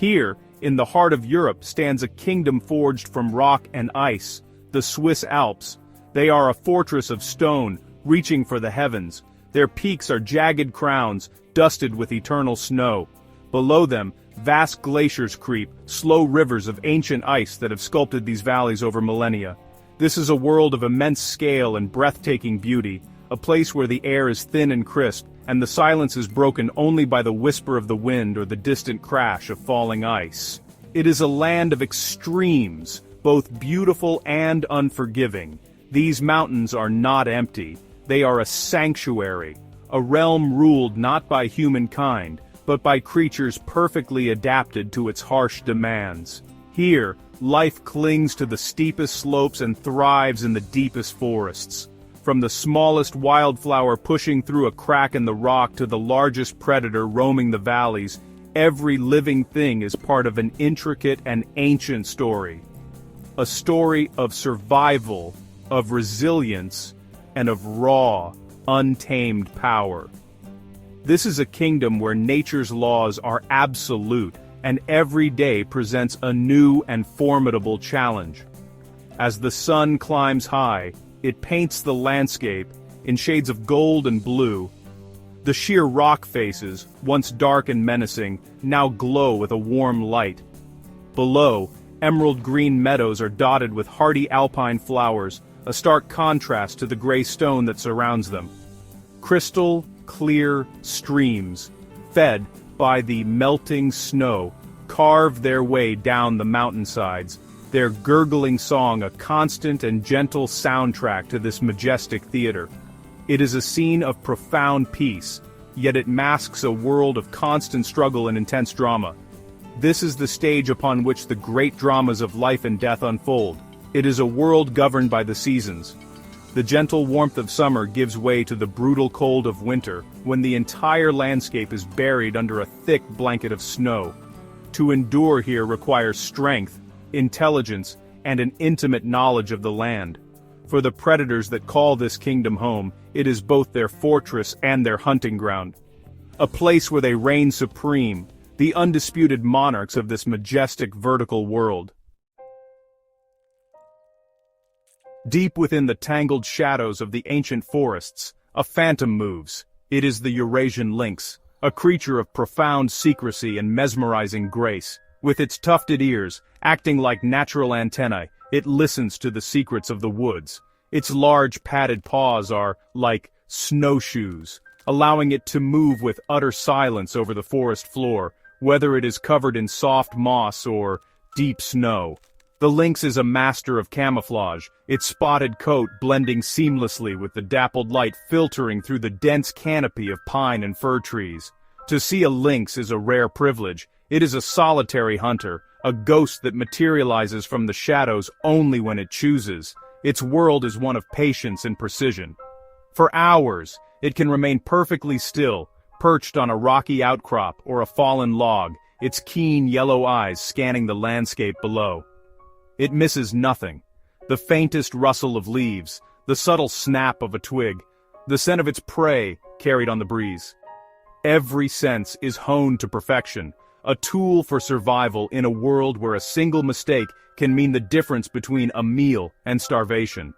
Here, in the heart of Europe, stands a kingdom forged from rock and ice, the Swiss Alps. They are a fortress of stone, reaching for the heavens. Their peaks are jagged crowns, dusted with eternal snow. Below them, vast glaciers creep, slow rivers of ancient ice that have sculpted these valleys over millennia. This is a world of immense scale and breathtaking beauty, a place where the air is thin and crisp, and the silence is broken only by the whisper of the wind or the distant crash of falling ice. It is a land of extremes, both beautiful and unforgiving. These mountains are not empty. They are a sanctuary, a realm ruled not by humankind, but by creatures perfectly adapted to its harsh demands. Here, life clings to the steepest slopes and thrives in the deepest forests. From the smallest wildflower pushing through a crack in the rock to the largest predator roaming the valleys, every living thing is part of an intricate and ancient story. A story of survival, of resilience, and of raw, untamed power. This is a kingdom where nature's laws are absolute, and every day presents a new and formidable challenge. As the sun climbs high, it paints the landscape in shades of gold and blue. The sheer rock faces, once dark and menacing, now glow with a warm light. Below, emerald green meadows are dotted with hardy alpine flowers, a stark contrast to the gray stone that surrounds them. Crystal, clear streams, fed by the melting snow, carve their way down the mountainsides, their gurgling song a constant and gentle soundtrack to this majestic theater. It is a scene of profound peace, yet it masks a world of constant struggle and intense drama. This is the stage upon which the great dramas of life and death unfold. It is a world governed by the seasons. The gentle warmth of summer gives way to the brutal cold of winter, when the entire landscape is buried under a thick blanket of snow. To endure here requires strength, intelligence, and an intimate knowledge of the land. For the predators that call this kingdom home, it is both their fortress and their hunting ground. A place where they reign supreme, the undisputed monarchs of this majestic vertical world. Deep within the tangled shadows of the ancient forests, a phantom moves. It is the Eurasian lynx, a creature of profound secrecy and mesmerizing grace. With its tufted ears, acting like natural antennae, it listens to the secrets of the woods. Its large padded paws are like snowshoes, allowing it to move with utter silence over the forest floor, whether it is covered in soft moss or deep snow. The lynx is a master of camouflage, its spotted coat blending seamlessly with the dappled light filtering through the dense canopy of pine and fir trees. To see a lynx is a rare privilege. It is a solitary hunter, a ghost that materializes from the shadows only when it chooses. Its world is one of patience and precision. For hours, it can remain perfectly still, perched on a rocky outcrop or a fallen log, its keen yellow eyes scanning the landscape below. It misses nothing. The faintest rustle of leaves, the subtle snap of a twig, the scent of its prey carried on the breeze. Every sense is honed to perfection, a tool for survival in a world where a single mistake can mean the difference between a meal and starvation.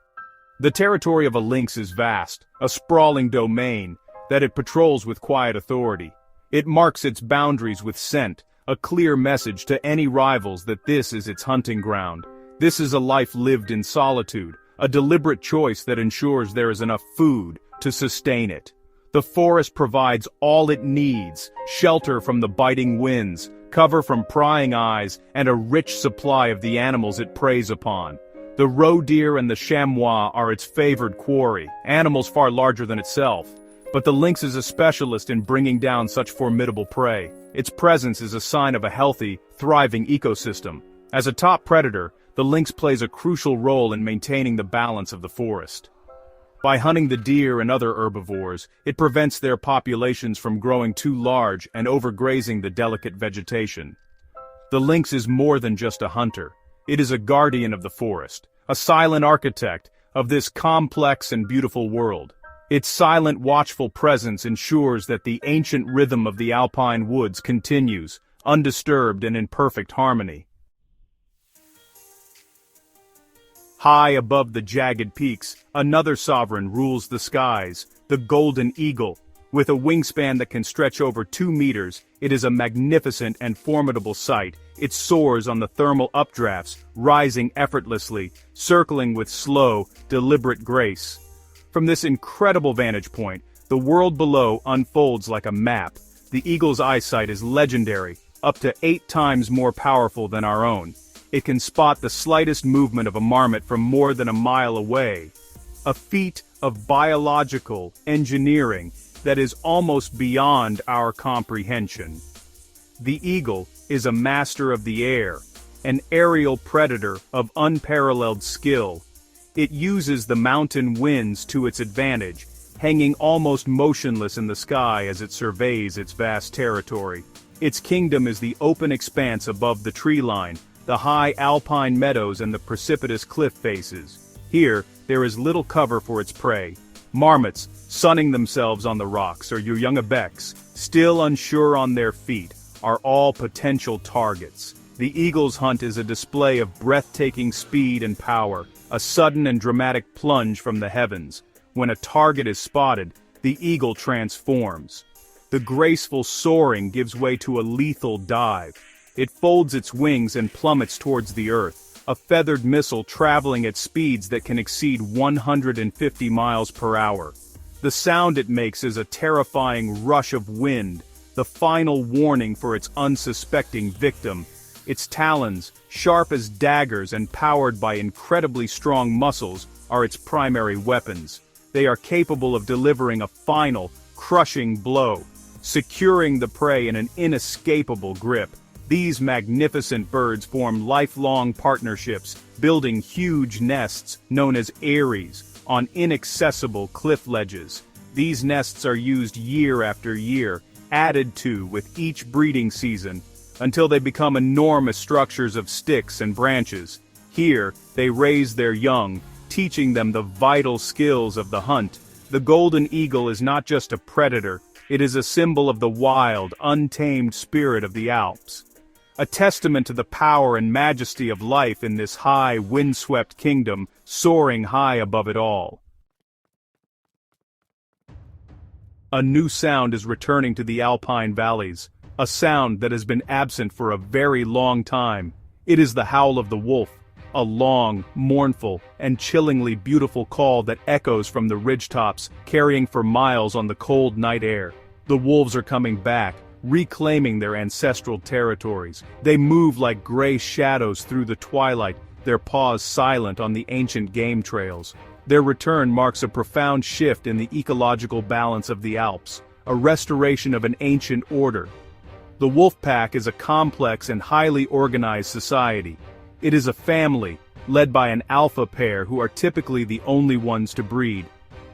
The territory of a lynx is vast, a sprawling domain that it patrols with quiet authority. It marks its boundaries with scent, a clear message to any rivals that this is its hunting ground. This is a life lived in solitude, a deliberate choice that ensures there is enough food to sustain it. The forest provides all it needs, shelter from the biting winds, cover from prying eyes, and a rich supply of the animals it preys upon. The roe deer and the chamois are its favored quarry, animals far larger than itself. But the lynx is a specialist in bringing down such formidable prey. Its presence is a sign of a healthy, thriving ecosystem. As a top predator, the lynx plays a crucial role in maintaining the balance of the forest. By hunting the deer and other herbivores, it prevents their populations from growing too large and overgrazing the delicate vegetation. The lynx is more than just a hunter. It is a guardian of the forest, a silent architect of this complex and beautiful world. Its silent, watchful presence ensures that the ancient rhythm of the alpine woods continues, undisturbed and in perfect harmony. High above the jagged peaks, another sovereign rules the skies, the golden eagle. With a wingspan that can stretch over 2 meters, it is a magnificent and formidable sight. It soars on the thermal updrafts, rising effortlessly, circling with slow, deliberate grace. From this incredible vantage point, the world below unfolds like a map. The eagle's eyesight is legendary, up to 8 times more powerful than our own. It can spot the slightest movement of a marmot from more than a mile away. A feat of biological engineering that is almost beyond our comprehension. The eagle is a master of the air, an aerial predator of unparalleled skill. It uses the mountain winds to its advantage, hanging almost motionless in the sky as it surveys its vast territory. Its kingdom is the open expanse above the tree line, the high alpine meadows and the precipitous cliff faces. Here, there is little cover for its prey. Marmots, sunning themselves on the rocks, or young ibex, still unsure on their feet, are all potential targets. The eagle's hunt is a display of breathtaking speed and power, a sudden and dramatic plunge from the heavens. When a target is spotted, the eagle transforms. The graceful soaring gives way to a lethal dive. It folds its wings and plummets towards the earth, a feathered missile traveling at speeds that can exceed 150 miles per hour. The sound it makes is a terrifying rush of wind, the final warning for its unsuspecting victim. Its talons, sharp as daggers and powered by incredibly strong muscles, are its primary weapons. They are capable of delivering a final, crushing blow, securing the prey in an inescapable grip. These magnificent birds form lifelong partnerships, building huge nests known as eyries on inaccessible cliff ledges. These nests are used year after year, added to with each breeding season, until they become enormous structures of sticks and branches. Here, they raise their young, teaching them the vital skills of the hunt. The golden eagle is not just a predator, it is a symbol of the wild, untamed spirit of the Alps. A testament to the power and majesty of life in this high, windswept kingdom, soaring high above it all. A new sound is returning to the alpine valleys, a sound that has been absent for a very long time. It is the howl of the wolf, a long, mournful, and chillingly beautiful call that echoes from the ridgetops, carrying for miles on the cold night air. The wolves are coming back, reclaiming their ancestral territories. They move like gray shadows through the twilight, their paws silent on the ancient game trails. Their return marks a profound shift in the ecological balance of the Alps, a restoration of an ancient order. The wolf pack is a complex and highly organized society. It is a family, led by an alpha pair who are typically the only ones to breed.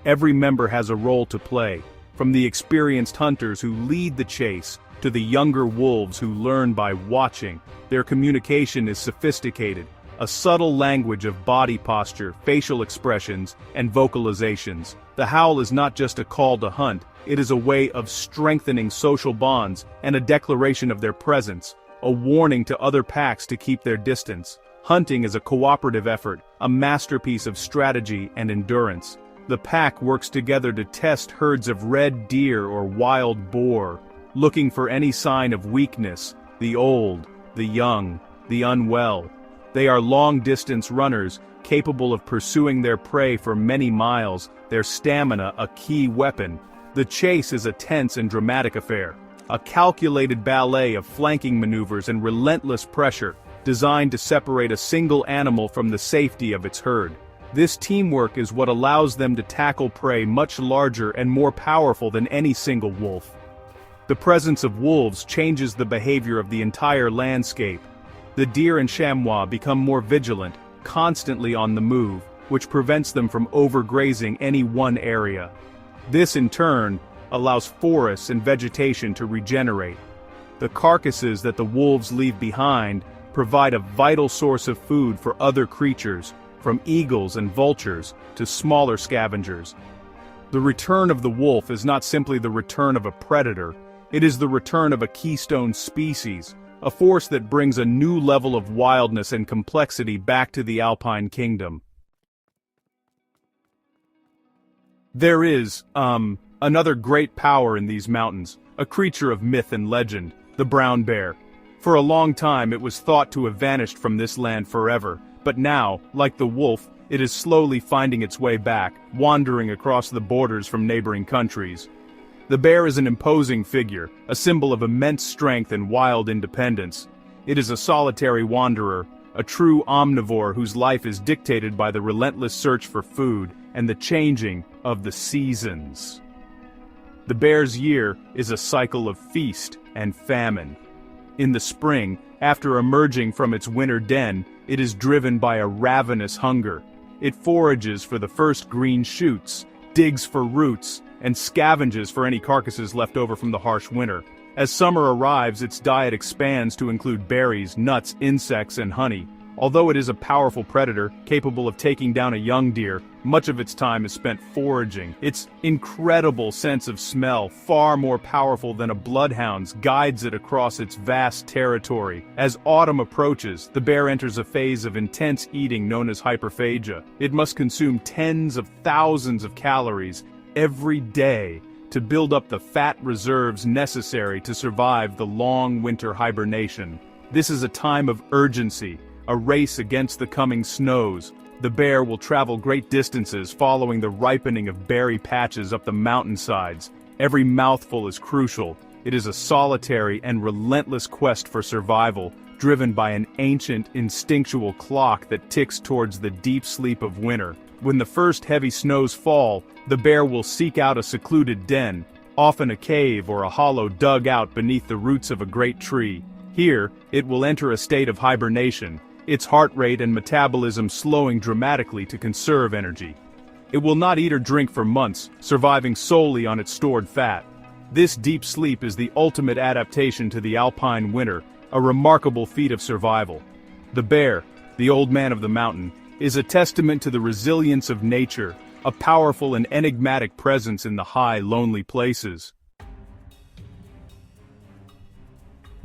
Every member has a role to play, from the experienced hunters who lead the chase, to the younger wolves who learn by watching. Their communication is sophisticated, a subtle language of body posture, facial expressions, and vocalizations. The howl is not just a call to hunt, it is a way of strengthening social bonds and a declaration of their presence, a warning to other packs to keep their distance. Hunting is a cooperative effort, a masterpiece of strategy and endurance. The pack works together to test herds of red deer or wild boar, looking for any sign of weakness, the old, the young, the unwell. They are long-distance runners, capable of pursuing their prey for many miles, their stamina a key weapon. The chase is a tense and dramatic affair, a calculated ballet of flanking maneuvers and relentless pressure, designed to separate a single animal from the safety of its herd. This teamwork is what allows them to tackle prey much larger and more powerful than any single wolf. The presence of wolves changes the behavior of the entire landscape. The deer and chamois become more vigilant, constantly on the move, which prevents them from overgrazing any one area. This in turn allows forests and vegetation to regenerate. The carcasses that the wolves leave behind provide a vital source of food for other creatures, from eagles and vultures to smaller scavengers. The return of the wolf is not simply the return of a predator, It is the return of a keystone species, a force that brings a new level of wildness and complexity back to the alpine kingdom. There is, another great power in these mountains, a creature of myth and legend, the brown bear. For a long time it was thought to have vanished from this land forever, but now, like the wolf, it is slowly finding its way back, wandering across the borders from neighboring countries. The bear is an imposing figure, a symbol of immense strength and wild independence. It is a solitary wanderer, a true omnivore whose life is dictated by the relentless search for food and the changing of the seasons. The bear's year is a cycle of feast and famine. In the spring, after emerging from its winter den, it is driven by a ravenous hunger. It forages for the first green shoots, digs for roots, and scavenges for any carcasses left over from the harsh winter. As summer arrives, its diet expands to include berries, nuts, insects, and honey. Although it is a powerful predator, capable of taking down a young deer, much of its time is spent foraging. Its incredible sense of smell, far more powerful than a bloodhound's, guides it across its vast territory. As autumn approaches, the bear enters a phase of intense eating known as hyperphagia. It must consume tens of thousands of calories every day to build up the fat reserves necessary to survive the long winter hibernation. This is a time of urgency, a race against the coming snows. The bear will travel great distances following the ripening of berry patches up the mountainsides. Every mouthful is crucial. It is a solitary and relentless quest for survival, driven by an ancient, instinctual clock that ticks towards the deep sleep of winter. When the first heavy snows fall, the bear will seek out a secluded den, often a cave or a hollow dug out beneath the roots of a great tree. Here, it will enter a state of hibernation, its heart rate and metabolism slowing dramatically to conserve energy. It will not eat or drink for months, surviving solely on its stored fat. This deep sleep is the ultimate adaptation to the alpine winter, a remarkable feat of survival. The bear, the old man of the mountain, is a testament to the resilience of nature, a powerful and enigmatic presence in the high, lonely places.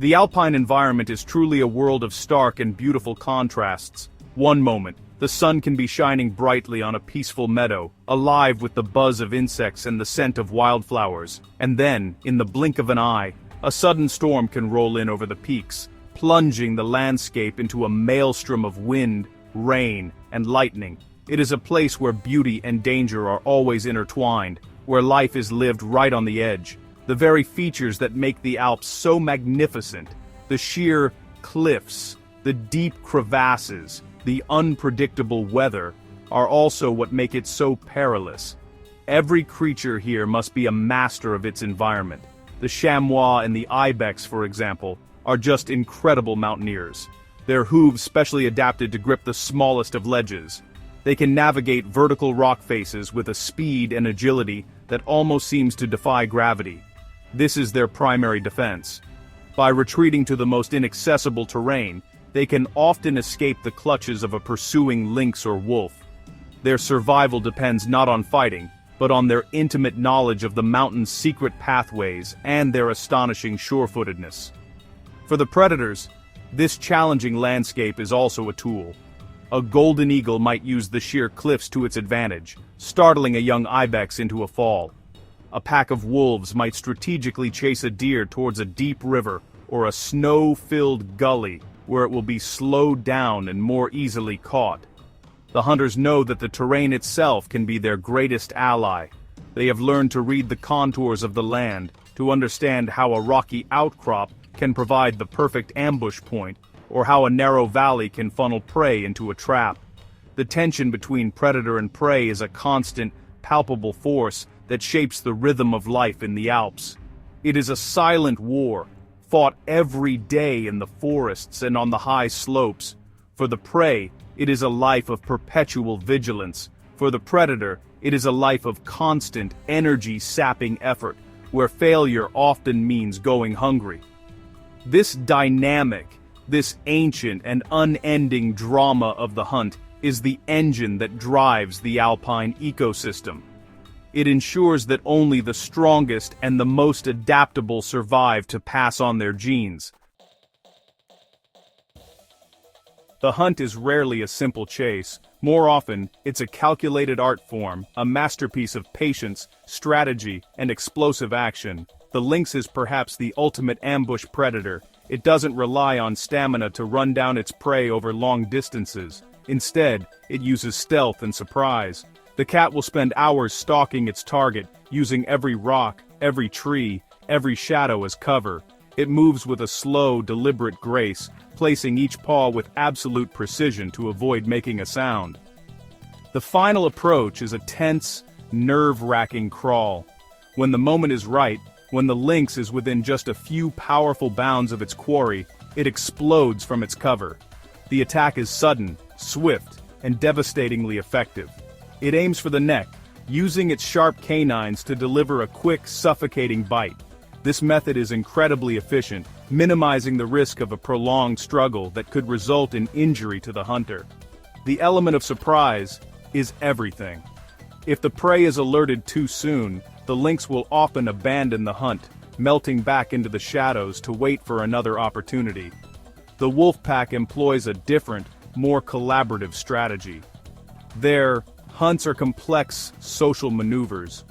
The alpine environment is truly a world of stark and beautiful contrasts. One moment, the sun can be shining brightly on a peaceful meadow, alive with the buzz of insects and the scent of wildflowers, and then, in the blink of an eye, a sudden storm can roll in over the peaks, plunging the landscape into a maelstrom of wind, rain, and lightning. It is a place where beauty and danger are always intertwined, where life is lived right on the edge. The very features that make the Alps so magnificent, the sheer cliffs, the deep crevasses, the unpredictable weather, are also what make it so perilous. Every creature here must be a master of its environment. The chamois and the ibex, for example, are just incredible mountaineers. Their hooves specially adapted to grip the smallest of ledges. They can navigate vertical rock faces with a speed and agility that almost seems to defy gravity. This is their primary defense. By retreating to the most inaccessible terrain, they can often escape the clutches of a pursuing lynx or wolf. Their survival depends not on fighting, but on their intimate knowledge of the mountain's secret pathways and their astonishing sure-footedness. For the predators, this challenging landscape is also a tool. A golden eagle might use the sheer cliffs to its advantage, startling a young ibex into a fall. A pack of wolves might strategically chase a deer towards a deep river or a snow-filled gully where it will be slowed down and more easily caught. The hunters know that the terrain itself can be their greatest ally. They have learned to read the contours of the land, to understand how a rocky outcrop can provide the perfect ambush point, or how a narrow valley can funnel prey into a trap. The tension between predator and prey is a constant, palpable force that shapes the rhythm of life in the Alps. It is a silent war, fought every day in the forests and on the high slopes. For the prey, it is a life of perpetual vigilance. For the predator, it is a life of constant, energy-sapping effort, where failure often means going hungry. This dynamic, this ancient and unending drama of the hunt is the engine that drives the alpine ecosystem. It ensures that only the strongest and the most adaptable survive to pass on their genes. The hunt is rarely a simple chase. More often, it's a calculated art form, a masterpiece of patience, strategy, and explosive action. The lynx is perhaps the ultimate ambush predator. It doesn't rely on stamina to run down its prey over long distances. Instead, it uses stealth and surprise. The cat will spend hours stalking its target, using every rock, every tree, every shadow as cover. It moves with a slow, deliberate grace, placing each paw with absolute precision to avoid making a sound. The final approach is a tense, nerve-wracking crawl. When the moment is right, when the lynx is within just a few powerful bounds of its quarry, it explodes from its cover. The attack is sudden, swift, and devastatingly effective. It aims for the neck, using its sharp canines to deliver a quick, suffocating bite. This method is incredibly efficient, minimizing the risk of a prolonged struggle that could result in injury to the hunter. The element of surprise is everything. If the prey is alerted too soon, the lynx will often abandon the hunt, melting back into the shadows to wait for another opportunity. The wolf pack employs a different, more collaborative strategy. Their hunts are complex social maneuvers.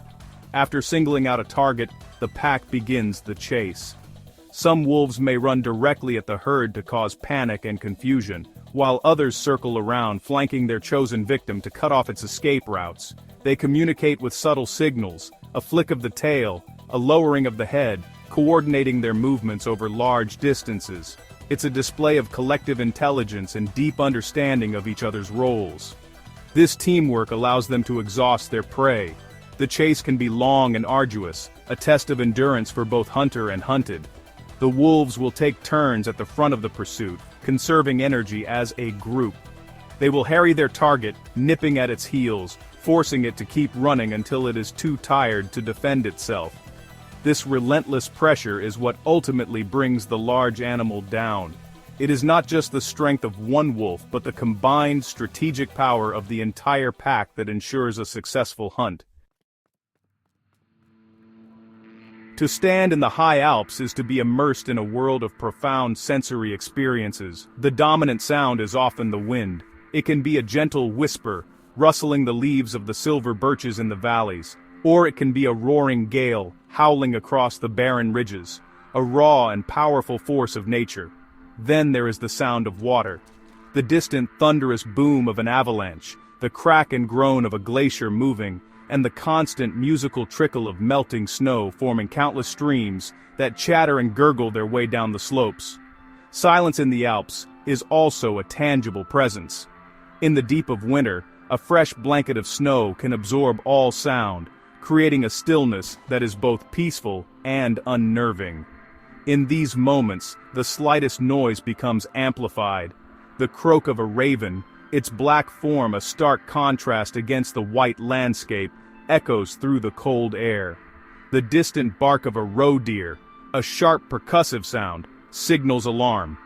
After singling out a target, the pack begins the chase. Some wolves may run directly at the herd to cause panic and confusion, while others circle around, flanking their chosen victim to cut off its escape routes. They communicate with subtle signals, a flick of the tail, a lowering of the head, coordinating their movements over large distances. It's a display of collective intelligence and deep understanding of each other's roles. This teamwork allows them to exhaust their prey. The chase can be long and arduous, a test of endurance for both hunter and hunted. The wolves will take turns at the front of the pursuit, conserving energy as a group. They will harry their target, nipping at its heels, forcing it to keep running until it is too tired to defend itself. This relentless pressure is what ultimately brings the large animal down. It is not just the strength of one wolf but the combined strategic power of the entire pack that ensures a successful hunt. To stand in the high Alps is to be immersed in a world of profound sensory experiences. The dominant sound is often the wind. It can be a gentle whisper, rustling the leaves of the silver birches in the valleys, or it can be a roaring gale, howling across the barren ridges, a raw and powerful force of nature. Then there is the sound of water, the distant thunderous boom of an avalanche, the crack and groan of a glacier moving, and the constant musical trickle of melting snow forming countless streams that chatter and gurgle their way down the slopes. Silence in the Alps is also a tangible presence. In the deep of winter, a fresh blanket of snow can absorb all sound, creating a stillness that is both peaceful and unnerving. In these moments, the slightest noise becomes amplified. The croak of a raven, its black form a stark contrast against the white landscape, echoes through the cold air. The distant bark of a roe deer, a sharp percussive sound, signals alarm.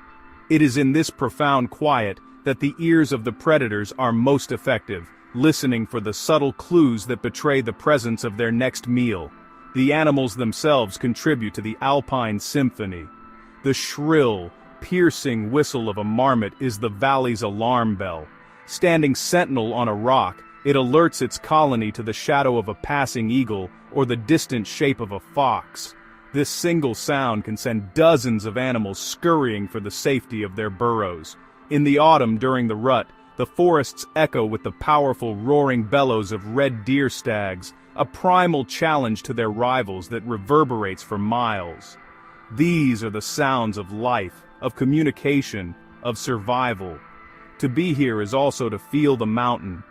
It is in this profound quiet that the ears of the predators are most effective, listening for the subtle clues that betray the presence of their next meal. The animals themselves contribute to the alpine symphony. The shrill, piercing whistle of a marmot is the valley's alarm bell. Standing sentinel on a rock, it alerts its colony to the shadow of a passing eagle or the distant shape of a fox. This single sound can send dozens of animals scurrying for the safety of their burrows. In the autumn during the rut, the forests echo with the powerful roaring bellows of red deer stags, a primal challenge to their rivals that reverberates for miles. These are the sounds of life, of communication, of survival. To be here is also to feel the mountain,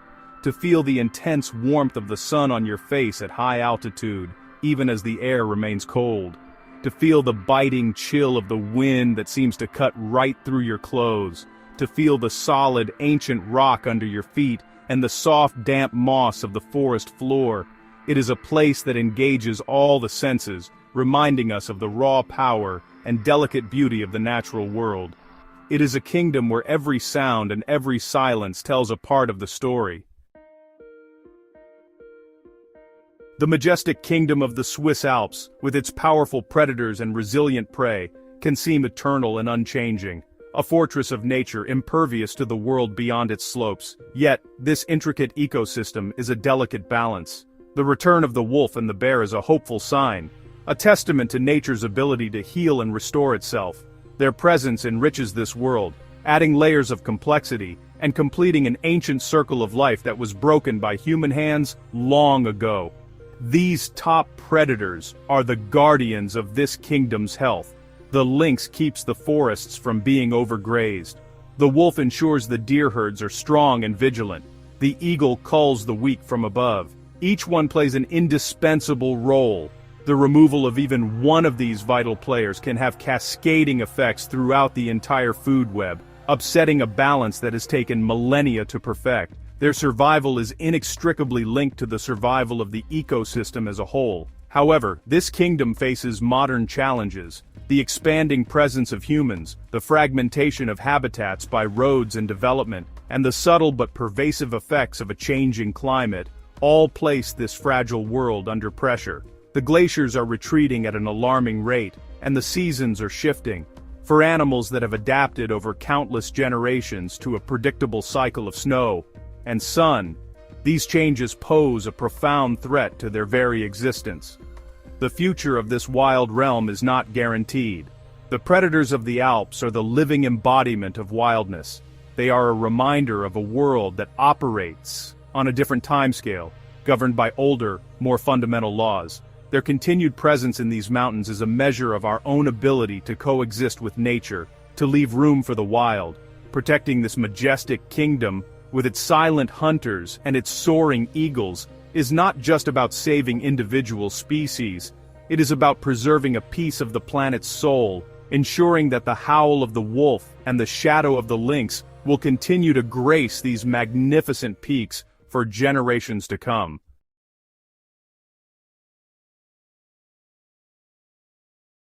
to feel the intense warmth of the sun on your face at high altitude, even as the air remains cold. To feel the biting chill of the wind that seems to cut right through your clothes. To feel the solid, ancient rock under your feet and the soft, damp moss of the forest floor. It is a place that engages all the senses, reminding us of the raw power and delicate beauty of the natural world. It is a kingdom where every sound and every silence tells a part of the story. The majestic kingdom of the Swiss Alps, with its powerful predators and resilient prey, can seem eternal and unchanging, a fortress of nature impervious to the world beyond its slopes. Yet, this intricate ecosystem is a delicate balance. The return of the wolf and the bear is a hopeful sign, a testament to nature's ability to heal and restore itself. Their presence enriches this world, adding layers of complexity and completing an ancient circle of life that was broken by human hands long ago. These top predators are the guardians of this kingdom's health. The lynx keeps the forests from being overgrazed. The wolf ensures the deer herds are strong and vigilant. The eagle culls the weak from above. Each one plays an indispensable role. The removal of even one of these vital players can have cascading effects throughout the entire food web, upsetting a balance that has taken millennia to perfect. Their survival is inextricably linked to the survival of the ecosystem as a whole. However, this kingdom faces modern challenges. The expanding presence of humans, the fragmentation of habitats by roads and development, and the subtle but pervasive effects of a changing climate, all place this fragile world under pressure. The glaciers are retreating at an alarming rate, and the seasons are shifting. For animals that have adapted over countless generations to a predictable cycle of snow and sun, these changes pose a profound threat to their very existence. The future of this wild realm is not guaranteed. The predators of the Alps are the living embodiment of wildness. They are a reminder of a world that operates on a different timescale, governed by older, more fundamental laws. Their continued presence in these mountains is a measure of our own ability to coexist with nature, to leave room for the wild. Protecting this majestic kingdom, with its silent hunters and its soaring eagles, is not just about saving individual species. It is about preserving a piece of the planet's soul, ensuring that the howl of the wolf and the shadow of the lynx will continue to grace these magnificent peaks for generations to come.